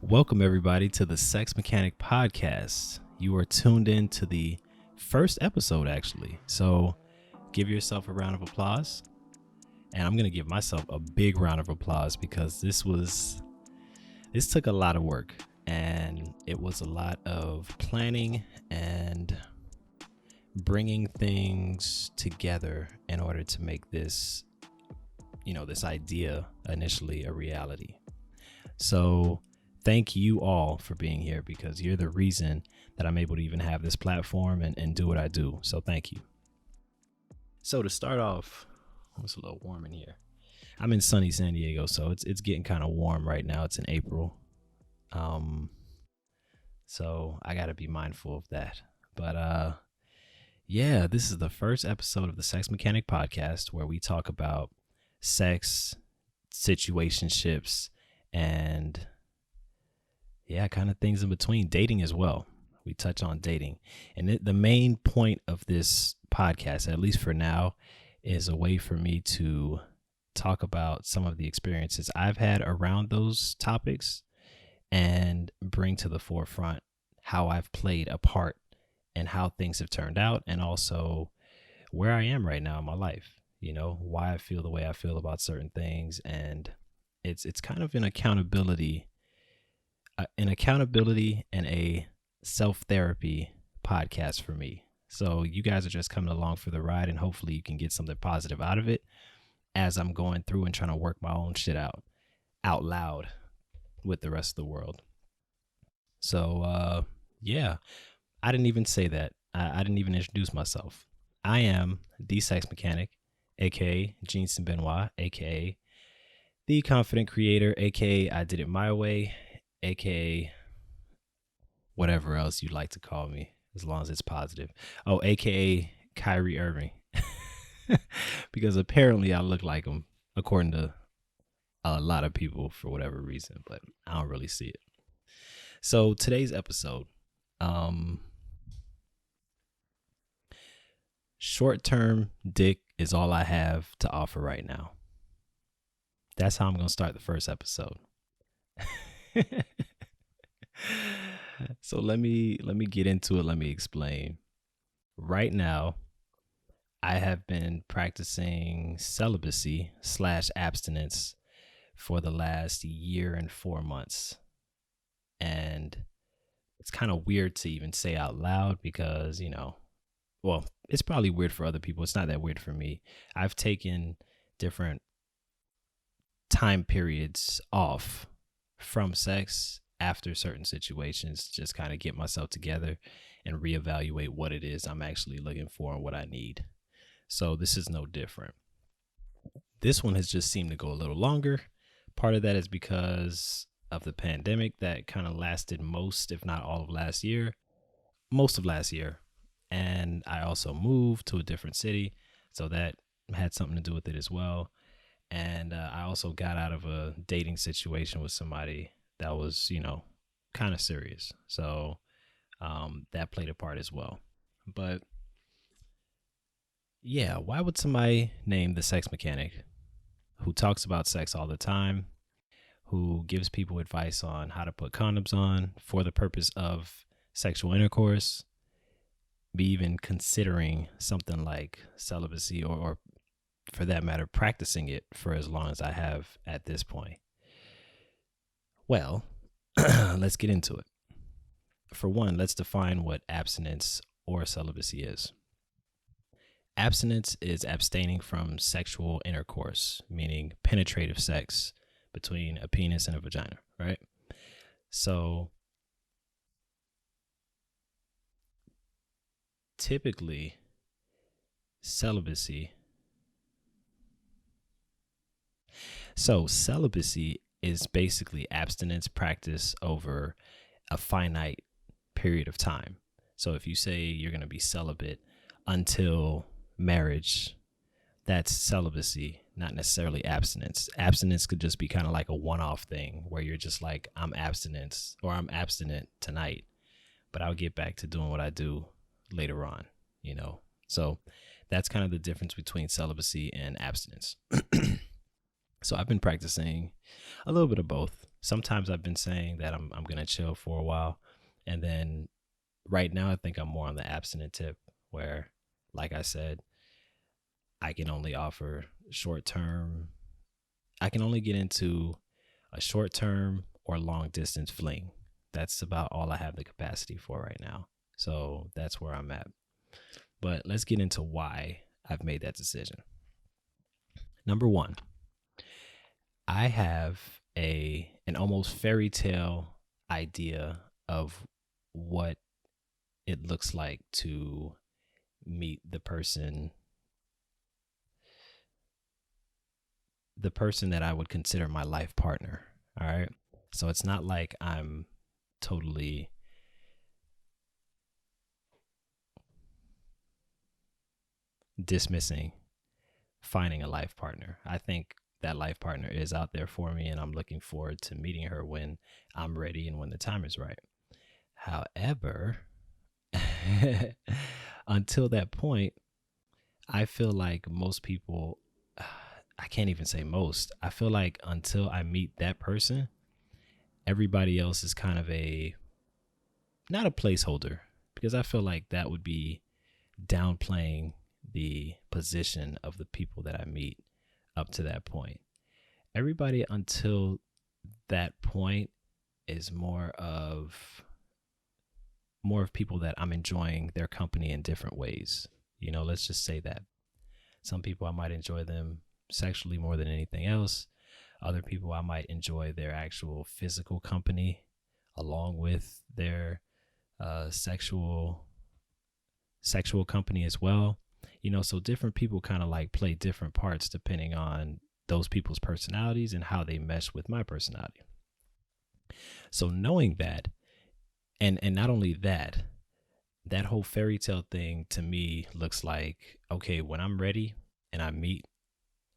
Welcome, everybody, to the Sex Mechanic Podcast. You are tuned in to the first episode, actually. So give yourself a round of applause. And I'm going to give myself a big round of applause because this took a lot of work. And it was a lot of planning and bringing things together in order to make this, this idea initially a reality. So thank you all for being here because you're the reason that I'm able to even have this platform and do what I do. So thank you. So to start off, it's a little warm in here. I'm in sunny San Diego, so it's getting kind of warm right now. It's in April. So I got to be mindful of that. But yeah, this is the first episode of the Sex Mechanic Podcast where we talk about sex, situationships, and kind of things in between, dating as well. We touch on dating. And the main point of this podcast, at least for now, is a way for me to talk about some of the experiences I've had around those topics and bring to the forefront how I've played a part and how things have turned out, and also where I am right now in my life, why I feel the way I feel about certain things. And it's kind of an accountability and a self-therapy podcast for me. So you guys are just coming along for the ride, and hopefully you can get something positive out of it as I'm going through and trying to work my own shit out loud with the rest of the world. So, I didn't even say that. I didn't even introduce myself. I am the Sex Mechanic, aka Jeanson Benoit, aka the Confident Creator, aka I Did It My Way, aka whatever else you'd like to call me, as long as it's positive. Oh, aka Kyrie Irving, because apparently I look like him, according to a lot of people for whatever reason, but I don't really see it. So today's episode, short-term dick is all I have to offer right now. That's how I'm going to start the first episode. So let me get into it. Let me explain. Right now, I have been practicing celibacy / abstinence for the last year and 4 months. And it's kind of weird to even say out loud because, it's probably weird for other people. It's not that weird for me. I've taken different time periods off from sex after certain situations, just kind of get myself together and reevaluate what it is I'm actually looking for and what I need. So this is no different. This one has just seemed to go a little longer. Part of that is because of the pandemic that kind of lasted most, if not all of last year, most of last year. And I also moved to a different city, so that had something to do with it as well. And I also got out of a dating situation with somebody that was, kind of serious. So that played a part as well. But yeah, why would somebody name the Sex Mechanic, who talks about sex all the time, who gives people advice on how to put condoms on for the purpose of sexual intercourse, be even considering something like celibacy or for that matter, practicing it for as long as I have at this point? Well, let's get into it. For one, let's define what abstinence or celibacy is. Abstinence is abstaining from sexual intercourse, meaning penetrative sex between a penis and a vagina, right? So typically, celibacy is basically abstinence practice over a finite period of time. So if you say you're going to be celibate until marriage, that's celibacy, not necessarily abstinence. Abstinence could just be kind of like a one-off thing where you're just like, I'm abstinent tonight, but I'll get back to doing what I do later on, So that's kind of the difference between celibacy and abstinence. So I've been practicing a little bit of both. Sometimes I've been saying that I'm gonna chill for a while, and then right now I think I'm more on the abstinent tip, where, like I said, I can only offer short term. I can only get into a short term or long distance fling. That's about all I have the capacity for right now. So that's where I'm at. But let's get into why I've made that decision. Number one, I have an almost fairy tale idea of what it looks like to meet the person that I would consider my life partner. All right. So it's not like I'm totally dismissing finding a life partner. I think that life partner is out there for me, and I'm looking forward to meeting her when I'm ready and when the time is right. However, until that point, I feel like most people, I can't even say most, I feel like until I meet that person, everybody else is kind of not a placeholder, because I feel like that would be downplaying the position of the people that I meet up to that point. Everybody until that point is more of people that I'm enjoying their company in different ways. Let's just say that some people I might enjoy them sexually more than anything else. Other people I might enjoy their actual physical company along with their sexual company as well. So different people kind of like play different parts depending on those people's personalities and how they mesh with my personality. So knowing that, and not only that, that whole fairy tale thing to me looks like, okay, when I'm ready and I meet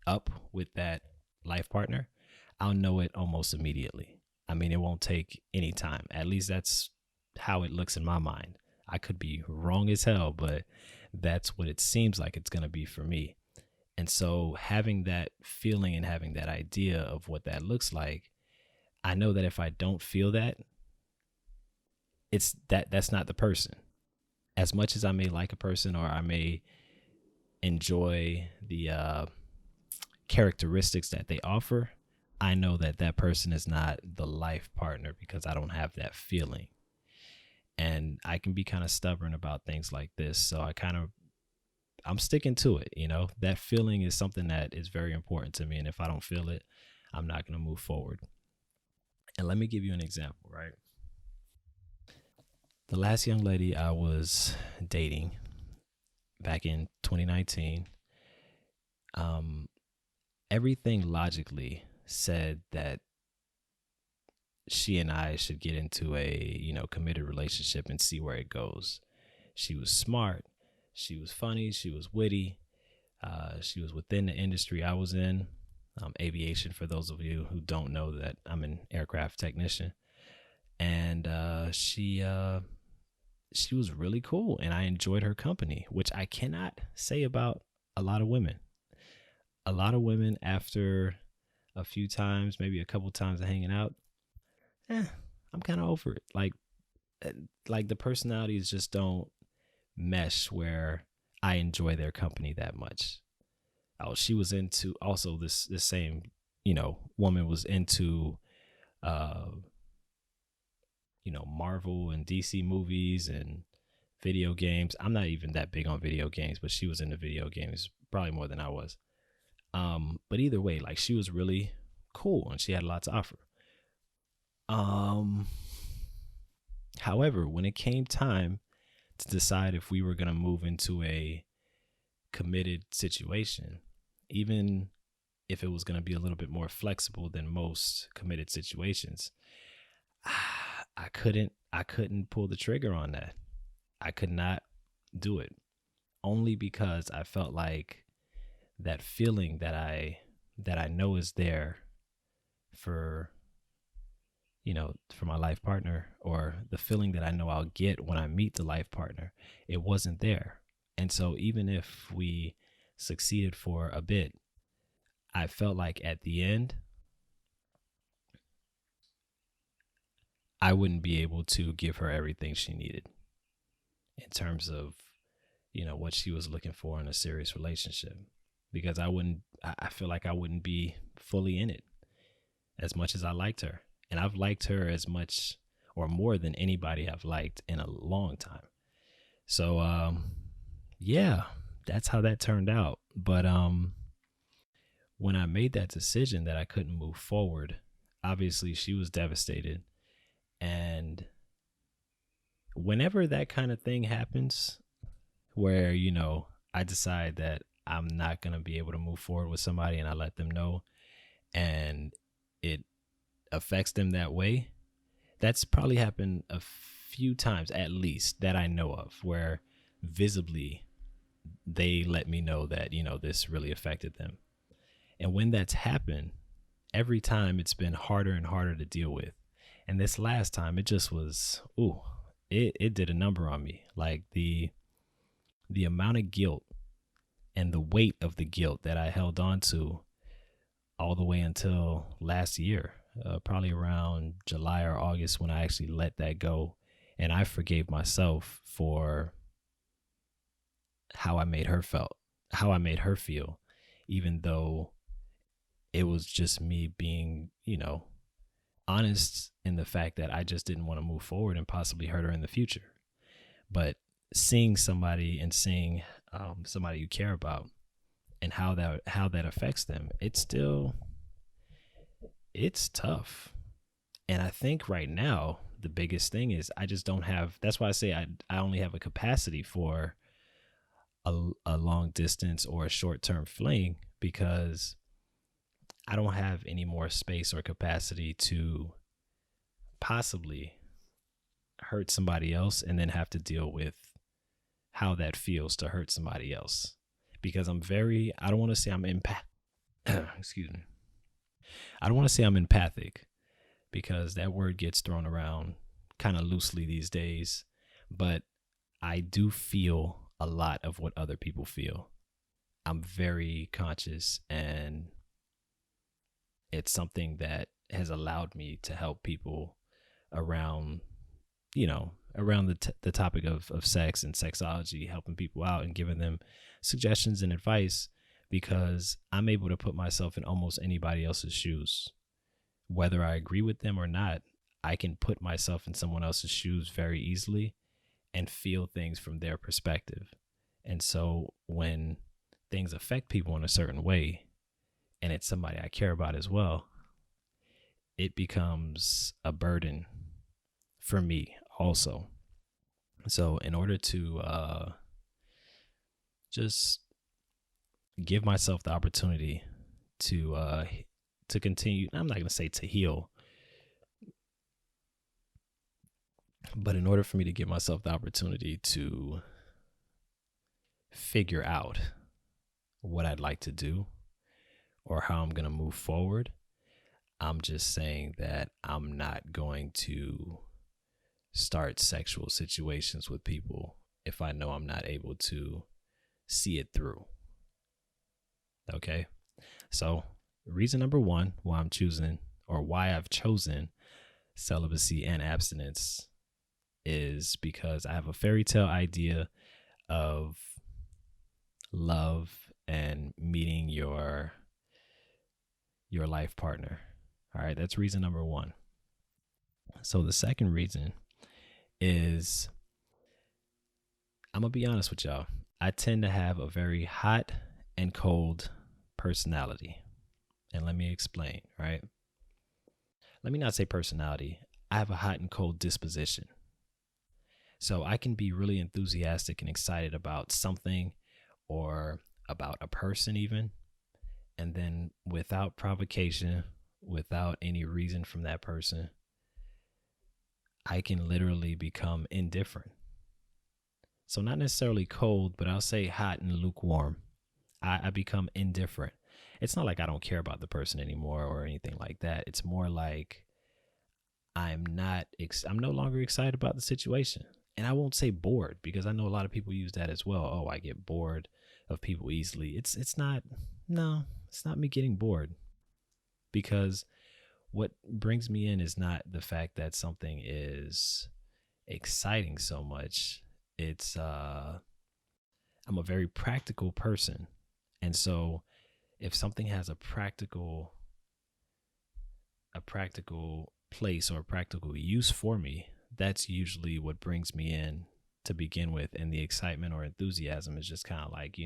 up with that life partner, I'll know it almost immediately. I mean, it won't take any time. At least that's how it looks in my mind. I could be wrong as hell, but that's what it seems like it's going to be for me. And so having that feeling and having that idea of what that looks like, I know that if I don't feel that, that's not the person. As much as I may like a person, or I may enjoy the characteristics that they offer, I know that that person is not the life partner because I don't have that feeling. And I can be kind of stubborn about things like this. So I'm sticking to it. That feeling is something that is very important to me. And if I don't feel it, I'm not going to move forward. And let me give you an example, right? The last young lady I was dating back in 2019, everything logically said that she and I should get into a, committed relationship and see where it goes. She was smart. She was funny. She was witty. She was within the industry I was in, aviation, for those of you who don't know that I'm an aircraft technician. And she was really cool, and I enjoyed her company, which I cannot say about a lot of women. A lot of women, after a few times, maybe a couple times of hanging out, I'm kind of over it. Like the personalities just don't mesh where I enjoy their company that much. Oh, she was into also this same, woman was into, Marvel and DC movies and video games. I'm not even that big on video games, but she was into video games probably more than I was. But either way, like, she was really cool and she had a lot to offer. However, when it came time to decide if we were going to move into a committed situation, even if it was going to be a little bit more flexible than most committed situations, I couldn't pull the trigger on that. I could not do it, only because I felt like that feeling that I know is there for for my life partner, or the feeling that I know I'll get when I meet the life partner, it wasn't there. And so even if we succeeded for a bit, I felt like at the end, I wouldn't be able to give her everything she needed in terms of, what she was looking for in a serious relationship, because I feel like I wouldn't be fully in it as much as I liked her. And I've liked her as much or more than anybody I've liked in a long time. So, yeah, that's how that turned out. But when I made that decision that I couldn't move forward, obviously she was devastated. And whenever that kind of thing happens, where, I decide that I'm not going to be able to move forward with somebody and I let them know, and it affects them that way, that's probably happened a few times at least that I know of, where visibly they let me know that, this really affected them. And when that's happened, every time it's been harder and harder to deal with. And this last time, it just was, it did a number on me. Like the amount of guilt and the weight of the guilt that I held on to all the way until last year, probably around July or August, when I actually let that go. And I forgave myself for how I made her feel, even though it was just me being, honest in the fact that I just didn't want to move forward and possibly hurt her in the future. But seeing somebody and seeing somebody you care about and how that affects them, it's tough. And I think right now the biggest thing is I just don't have. That's why I say I only have a capacity for a long distance or a short term fling, because I don't have any more space or capacity to possibly hurt somebody else and then have to deal with how that feels to hurt somebody else. Because I don't want to say I'm excuse me. I don't want to say I'm empathic, because that word gets thrown around kind of loosely these days, but I do feel a lot of what other people feel. I'm very conscious, and it's something that has allowed me to help people around, around the topic of sex and sexology, helping people out and giving them suggestions and advice, because I'm able to put myself in almost anybody else's shoes. Whether I agree with them or not, I can put myself in someone else's shoes very easily and feel things from their perspective. And so when things affect people in a certain way, and it's somebody I care about as well, it becomes a burden for me also. So in order to just give myself the opportunity to continue, I'm not going to say to heal, but in order for me to give myself the opportunity to figure out what I'd like to do or how I'm going to move forward, I'm just saying that I'm not going to start sexual situations with people if I know I'm not able to see it through. Okay? So, reason number one why I've chosen celibacy and abstinence is because I have a fairy tale idea of love and meeting your life partner. All right, that's reason number one. So the second reason is, I'm going to be honest with y'all. I tend to have a very hot and cold personality. And let me explain, right? Let me not say personality. I have a hot and cold disposition. So I can be really enthusiastic and excited about something or about a person even. And then without provocation, without any reason from that person, I can literally become indifferent. So not necessarily cold, but I'll say hot and lukewarm. I become indifferent. It's not like I don't care about the person anymore or anything like that. It's more like I'm no longer excited about the situation. And I won't say bored because I know a lot of people use that as well. Oh, I get bored of people easily. It's not, no, it's not me getting bored, because what brings me in is not the fact that something is exciting so much. It's I'm a very practical person. And so if something has a practical place or a practical use for me, that's usually what brings me in to begin with. And the excitement or enthusiasm is just kind of like,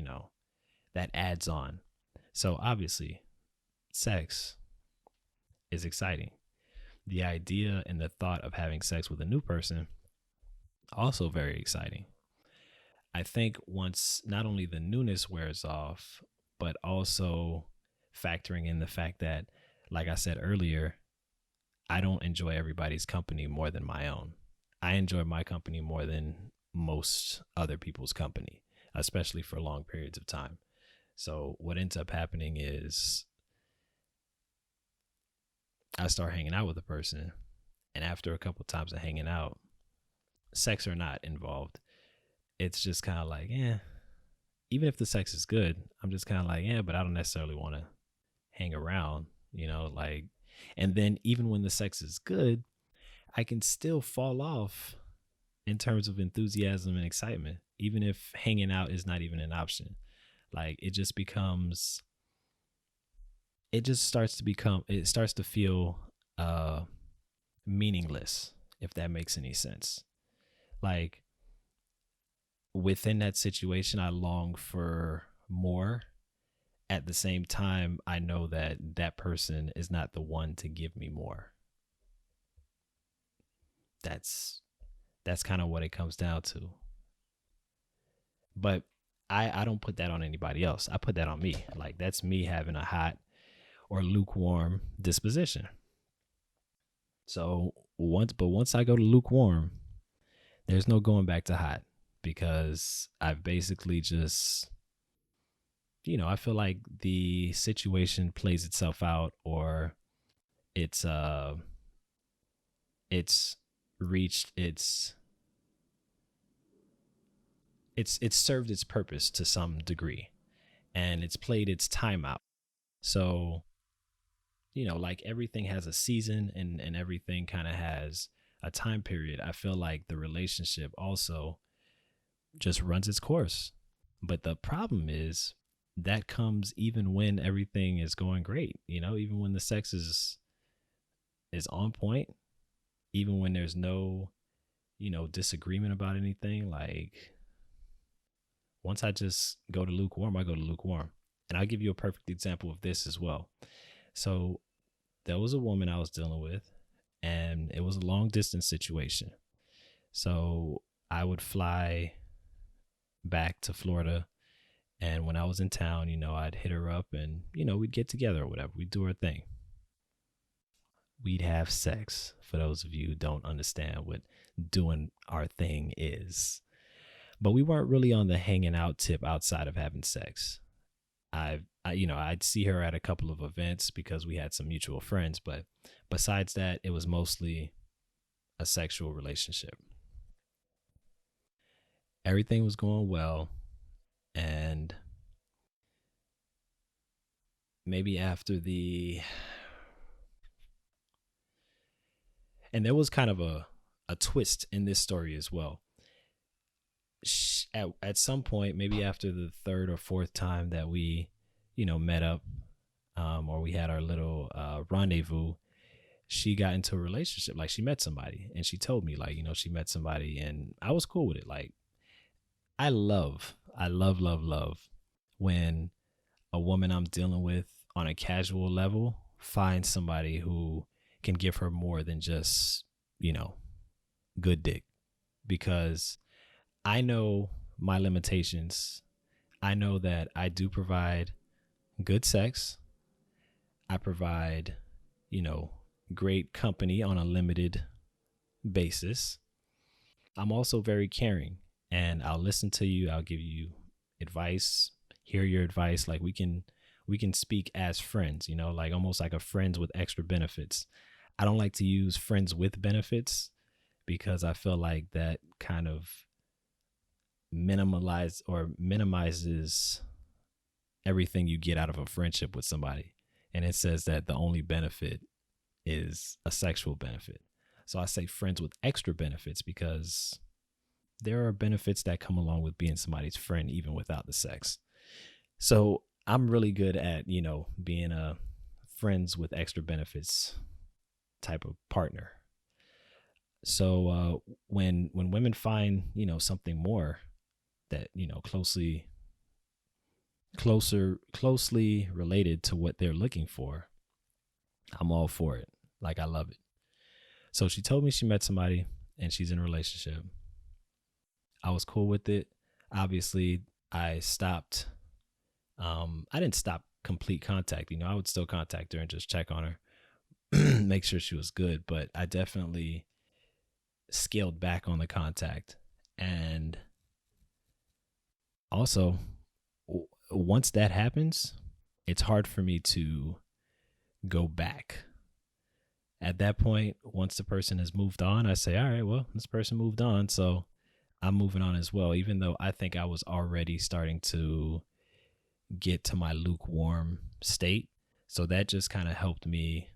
that adds on. So obviously, sex is exciting. The idea and the thought of having sex with a new person, also very exciting. I think once not only the newness wears off, but also factoring in the fact that, like I said earlier, I don't enjoy everybody's company more than my own. I enjoy my company more than most other people's company, especially for long periods of time. So what ends up happening is I start hanging out with a person, and after a couple times of hanging out, sex or not involved, it's just kind of like, yeah. Even if the sex is good, I'm just kind of like, yeah, but I don't necessarily want to hang around, like. And then even when the sex is good, I can still fall off in terms of enthusiasm and excitement, even if hanging out is not even an option. Like it starts to feel uh meaningless, if that makes any sense. Like within that situation, I long for more. At the same time, I know that that person is not the one to give me more. That's kind of what it comes down to. But I don't put that on anybody else. I put that on me. Like that's me having a hot or lukewarm disposition. So once I go to lukewarm, there's no going back to hot, because I've basically just, I feel like the situation plays itself out, or it's it's reached it's served its purpose to some degree, and it's played its time out. So, like everything has a season, and everything kind of has a time period. I feel like the relationship also just runs its course. But the problem is that comes even when everything is going great, even when the sex is on point, even when there's no, disagreement about anything. Like once I just go to lukewarm, I go to lukewarm. And I'll give you a perfect example of this as well. So there was a woman I was dealing with, and it was a long distance situation. So I would fly back to Florida, and when I was in town, I'd hit her up, and, we'd get together or whatever. We'd do our thing. We'd have sex, for those of you who don't understand what doing our thing is. But we weren't really on the hanging out tip outside of having sex. I'd see her at a couple of events because we had some mutual friends, but besides that, it was mostly a sexual relationship. Everything was going well, and maybe after the and there was kind of a twist in this story as well. At some point, maybe after the third or fourth time that we, met up, or we had our little rendezvous, she got into a relationship. Like she met somebody, and she told me, like, she met somebody, and I was cool with it. Like I love when a woman I'm dealing with on a casual level finds somebody who can give her more than just, good dick, because I know my limitations. I know that I do provide good sex. I provide, you know, great company on a limited basis. I'm also very caring, and I'll listen to you. I'll give you advice, hear your advice. Like we can speak as friends, like almost like a friends with extra benefits. I don't like to use friends with benefits because I feel like that kind of minimizes everything you get out of a friendship with somebody. And it says that the only benefit is a sexual benefit. So I say friends with extra benefits because there are benefits that come along with being somebody's friend even without the sex. So I'm really good at, being a friends with extra benefits type of partner. So when women find, something more that, closely related to what they're looking for, I'm all for it. Like, I love it. So she told me she met somebody and she's in a relationship. I was cool with it. Obviously, I stopped. I didn't stop complete contact. I would still contact her and just check on her, make sure she was good. But I definitely scaled back on the contact. And also, once that happens, it's hard for me to go back. At that point, once the person has moved on, I say, all right, well, this person moved on, so I'm moving on as well, even though I think I was already starting to get to my lukewarm state. So that just kind of helped me,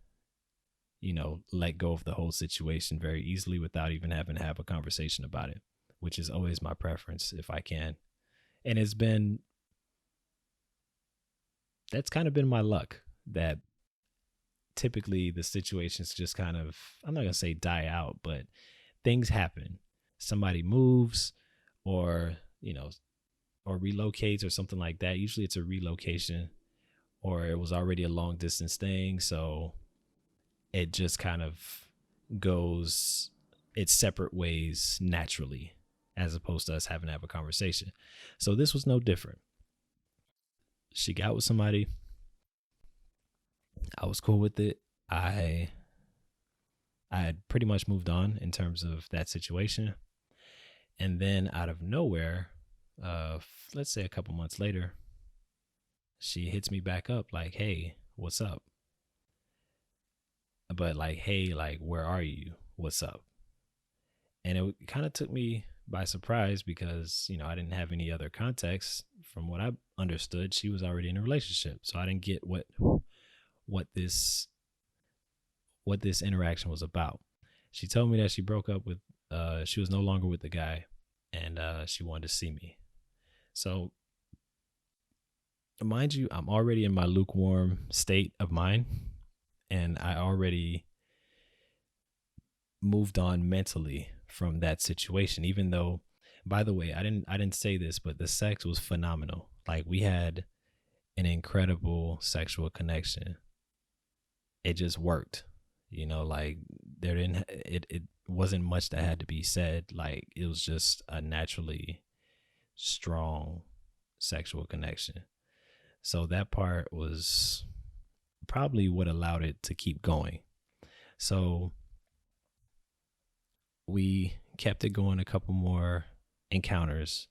let go of the whole situation very easily without even having to have a conversation about it, which is always my preference if I can. And that's kind of been my luck, that typically the situations just kind of, I'm not going to say die out, but things happen. Somebody moves or, or relocates or something like that. Usually it's a relocation, or it was already a long distance thing. So it just kind of goes its separate ways naturally, as opposed to us having to have a conversation. So this was no different. She got with somebody. I was cool with it. I had pretty much moved on in terms of that situation. And then out of nowhere, let's say a couple months later, she hits me back up like, hey, what's up? But like, hey, like, where are you? What's up? And it kind of took me by surprise because, I didn't have any other context. From what I understood, she was already in a relationship. So I didn't get what this interaction was about. She told me that she broke up with, she was no longer with the guy, and she wanted to see me. So, mind you, I'm already in my lukewarm state of mind, and I already moved on mentally from that situation. Even though, by the way, I didn't say this, but the sex was phenomenal. Like, we had an incredible sexual connection. It just worked. Like, it wasn't much that had to be said. Like, it was just a naturally strong sexual connection. So that part was probably what allowed it to keep going. So we kept it going a couple more encounters.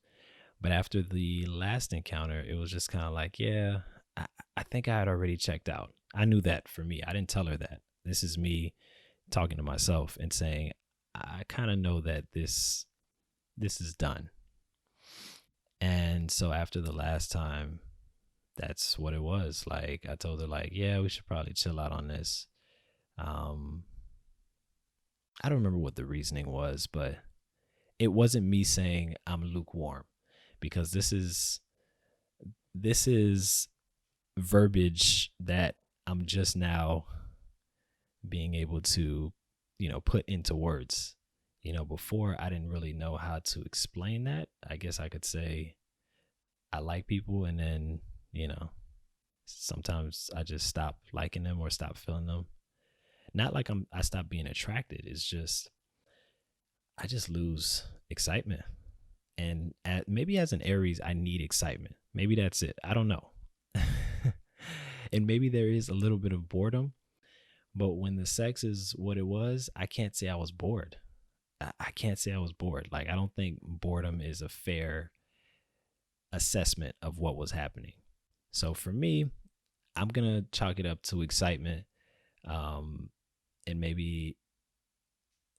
But after the last encounter, it was just kind of like, yeah, I think I had already checked out. I knew that for me. I didn't tell her that. This is me talking to myself and saying, I kind of know that this is done. And so after the last time, that's what it was. Like, I told her, like, yeah, we should probably chill out on this. I don't remember what the reasoning was, but it wasn't me saying I'm lukewarm, because this is verbiage that I'm just now being able to, put into words. Before, I didn't really know how to explain that. I guess I could say I like people, and then, sometimes I just stop liking them or stop feeling them. Not like I stop being attracted. It's just, I just lose excitement. And maybe as an Aries, I need excitement. Maybe that's it. I don't know. And maybe there is a little bit of boredom, but when the sex is what it was, I can't say I was bored. I can't say I was bored. Like, I don't think boredom is a fair assessment of what was happening. So for me, I'm going to chalk it up to excitement. And maybe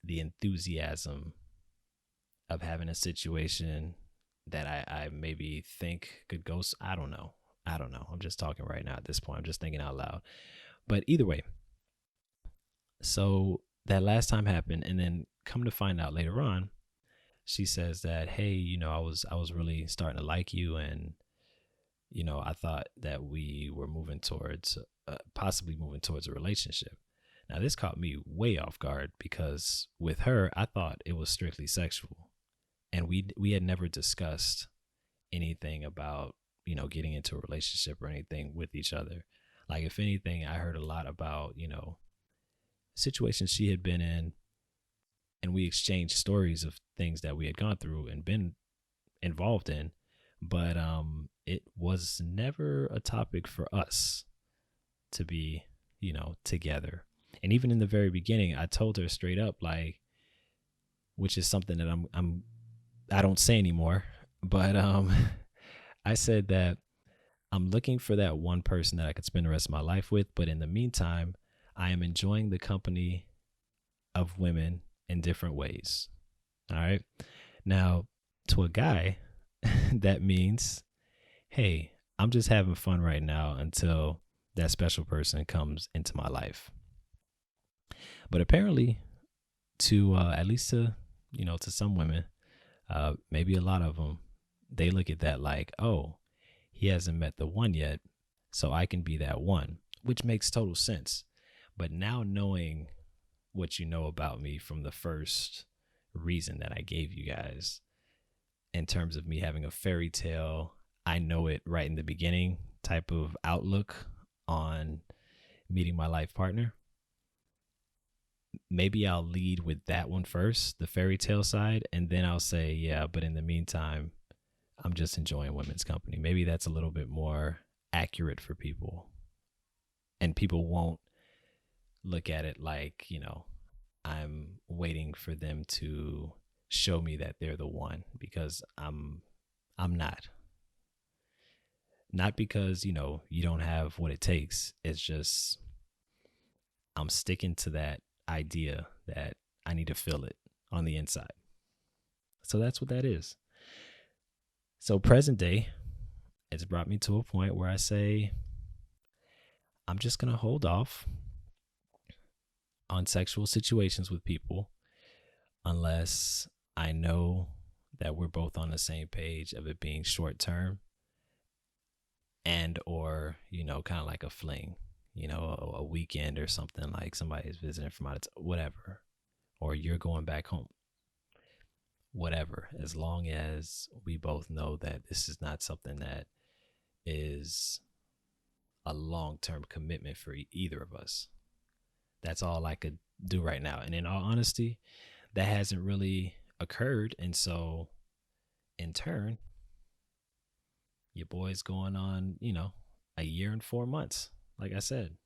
the enthusiasm of having a situation that I maybe think could go. I don't know. I don't know. I'm just talking right now at this point. I'm just thinking out loud. But either way, so that last time happened, and then come to find out later on, she says that, hey, I was really starting to like you, and I thought that we were moving towards possibly moving towards a relationship. Now this caught me way off guard because with her, I thought it was strictly sexual, and we had never discussed anything about getting into a relationship or anything with each other. Like, if anything, I heard a lot about situations she had been in, and we exchanged stories of things that we had gone through and been involved in, but it was never a topic for us to be together. And even in the very beginning, I told her straight up, like, which is something that I don't say anymore, but I said that I'm looking for that one person that I could spend the rest of my life with, but in the meantime, I am enjoying the company of women in different ways. All right. Now, to a guy, that means, hey, I'm just having fun right now until that special person comes into my life. But apparently, to at least to some women, maybe a lot of them, they look at that like, oh, he hasn't met the one yet, so I can be that one, which makes total sense. But now, knowing what you know about me from the first reason that I gave you guys, in terms of me having a fairy tale, I know it right in the beginning type of outlook on meeting my life partner, maybe I'll lead with that one first, the fairy tale side, and then I'll say, yeah, but in the meantime, I'm just enjoying women's company. Maybe that's a little bit more accurate for people, and people won't look at it like, I'm waiting for them to show me that they're the one, because I'm not. Not because, you don't have what it takes. It's just I'm sticking to that idea that I need to feel it on the inside. So that's what that is. So present day, it's brought me to a point where I say, I'm just going to hold off on sexual situations with people unless I know that we're both on the same page of it being short term, and or, kind of like a fling, a weekend or something, like somebody's visiting from out of whatever, or you're going back home, whatever, as long as we both know that this is not something that is a long-term commitment for either of us. That's all I could do right now. And in all honesty, that hasn't really occurred. And so in turn, your boy's going on, a year and 4 months, like I said.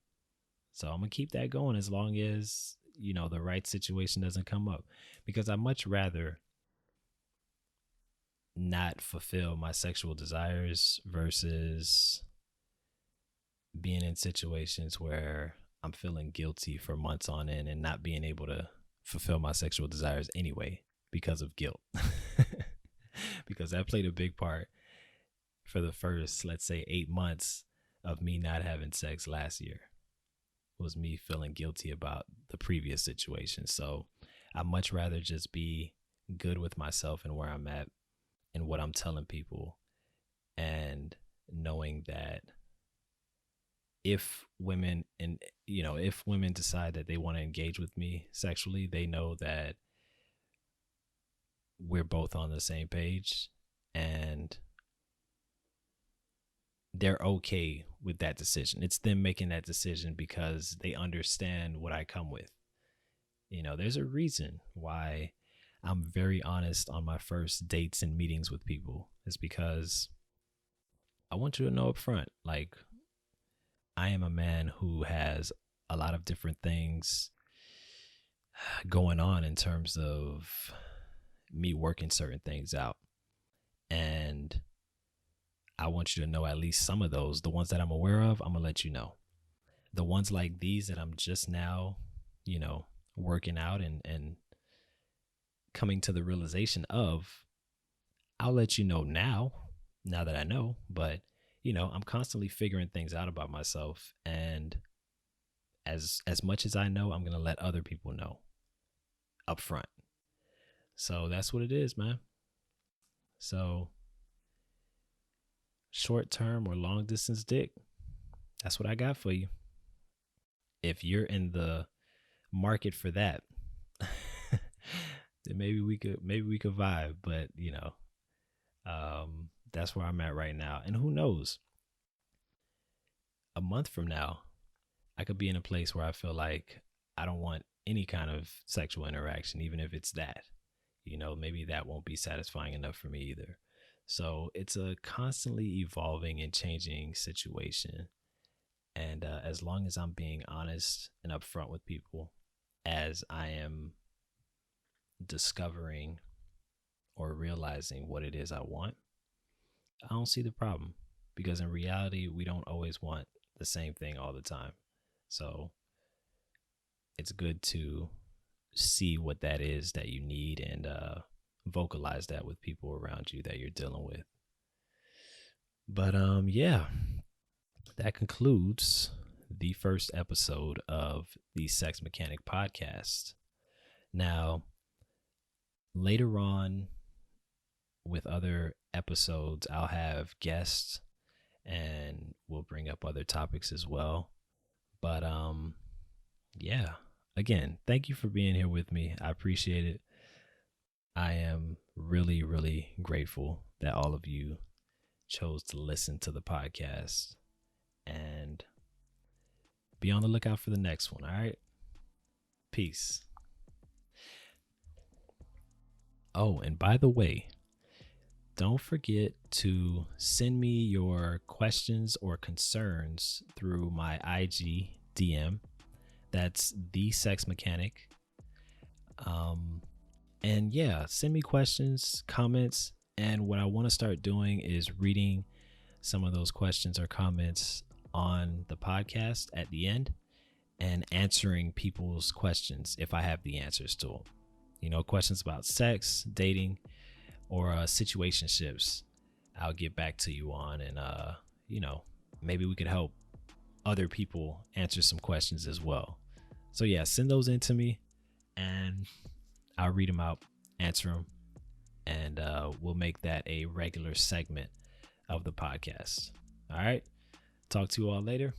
So I'm going to keep that going as long as, the right situation doesn't come up, because I much rather not fulfill my sexual desires versus being in situations where I'm feeling guilty for months on end and not being able to fulfill my sexual desires anyway because of guilt. Because that played a big part for the first, let's say, 8 months of me not having sex last year. Was me feeling guilty about the previous situation. So I'd much rather just be good with myself and where I'm at and what I'm telling people, and knowing that if women decide that they want to engage with me sexually, they know that we're both on the same page and they're okay with that decision. It's them making that decision because they understand what I come with. There's a reason why I'm very honest on my first dates and meetings with people. It's because I want you to know up front, like, I am a man who has a lot of different things going on in terms of me working certain things out. And I want you to know at least some of those. The ones that I'm aware of, I'm going to let you know. The ones like these that I'm just now, working out and coming to the realization of, I'll let you know now that I know, but I'm constantly figuring things out about myself, and as much as I know, I'm going to let other people know up front. So that's what it is, man. So short term or long distance dick, that's what I got for you. If you're in the market for that, then maybe we could vibe, but that's where I'm at right now. And who knows, a month from now, I could be in a place where I feel like I don't want any kind of sexual interaction, even if it's that. Maybe that won't be satisfying enough for me either. So it's a constantly evolving and changing situation. And as long as I'm being honest and upfront with people, as I am discovering or realizing what it is I want, I don't see the problem, because in reality, we don't always want the same thing all the time. So it's good to see what that is that you need, and vocalize that with people around you that you're dealing with. But yeah, that concludes the first episode of the Sex Mechanic podcast. Now, later on with other episodes, I'll have guests and we'll bring up other topics as well. But yeah, again, thank you for being here with me. I appreciate it. I am really, really grateful that all of you chose to listen to the podcast, and be on the lookout for the next one. All right. Peace. Oh, and by the way, don't forget to send me your questions or concerns through my IG DM. That's the Sex Mechanic. And yeah, send me questions, comments. And what I want to start doing is reading some of those questions or comments on the podcast at the end, and answering people's questions if I have the answers to them. Questions about sex, dating, or situationships, I'll get back to you on. And maybe we could help other people answer some questions as well. So yeah, send those in to me and I'll read them out, answer them, and we'll make that a regular segment of the podcast. All right. Talk to you all later.